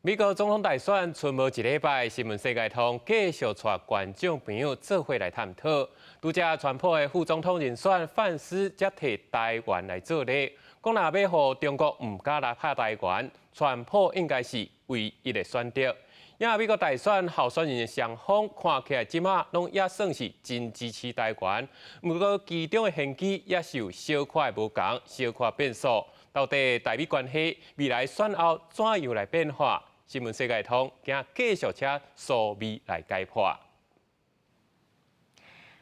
美国总统大选剩无一礼拜，新闻世界通继续带观众朋友做伙来探讨。拄则川普的副总统人选范斯则替台湾来做例，讲若要互中国唔敢来拍台湾，川普应该是唯一的选择。因美国大选候选人的双方看起来即马拢也算是真支持台湾，不过其中的选举也是有小可无同、小可变数。到底台美关系未来选后怎样来变化？新闻世界通今继续请苏美来解剖。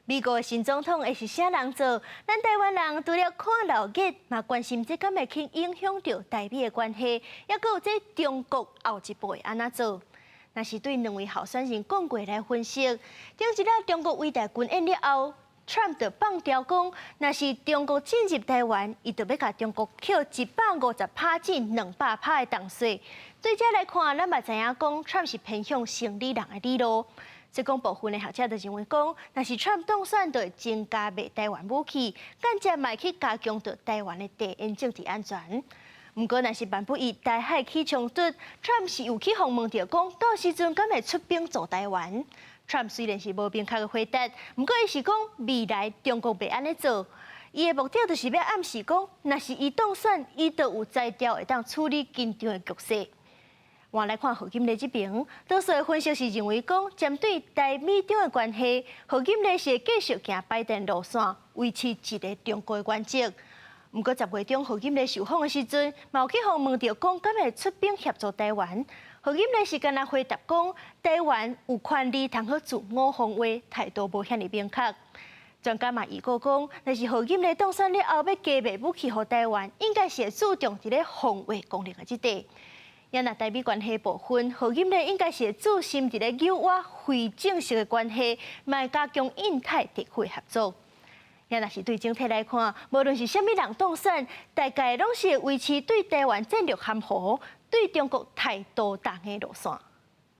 美国的新总统会是啥人做？咱台湾人除了看热闹，嘛关心这敢会去影响到台美的关系，也佮有这中国后一步会安怎做？若是对两位候选人讲过来分析，顶一日中国伟大军演了后，Trump 就放调讲，若是中国进入台湾，伊就要甲中国扣150%拍进200%的重税。对这来看，咱嘛知影讲 Trump 是偏向胜利人的理路。这讲部分的学者就认为讲，若是 Trump 当选，就会增加卖台湾武器，间接嘛去加强到台湾的地缘政治安全。不过，若是万不以台海起冲突 ，Trump 是有去访问着讲，到时阵敢会出兵助台湾。Trump 虽然是无明确的回答，不过伊是讲未来中国袂安尼做。伊的目的就是要暗示讲，若是伊当选，伊就有才调会当处理紧张的局势。换来看何金丽这边，多数的分析是认为讲，针对台美中的关系，何金丽是会继续行拜登路线，维持一个中国的原则。不过10月中何金丽受访的时阵，嘛有去访问到讲，敢会出兵协助台湾。何金丽是敢若回答讲，台湾有权利通好自我防卫，态度无遐尼明确。专家嘛预告讲，若是何金丽当选了后要加卖武器予台湾，应该是会注重伫咧防卫功能的这块。也若台美关系部分，何金丽应该是会注心伫咧友好非正式的关系，嘛加强印太地区合作。也若是对整体来看，无论是虾米人当选，大概拢是维持对台湾战略含糊、对中国态度重的路线。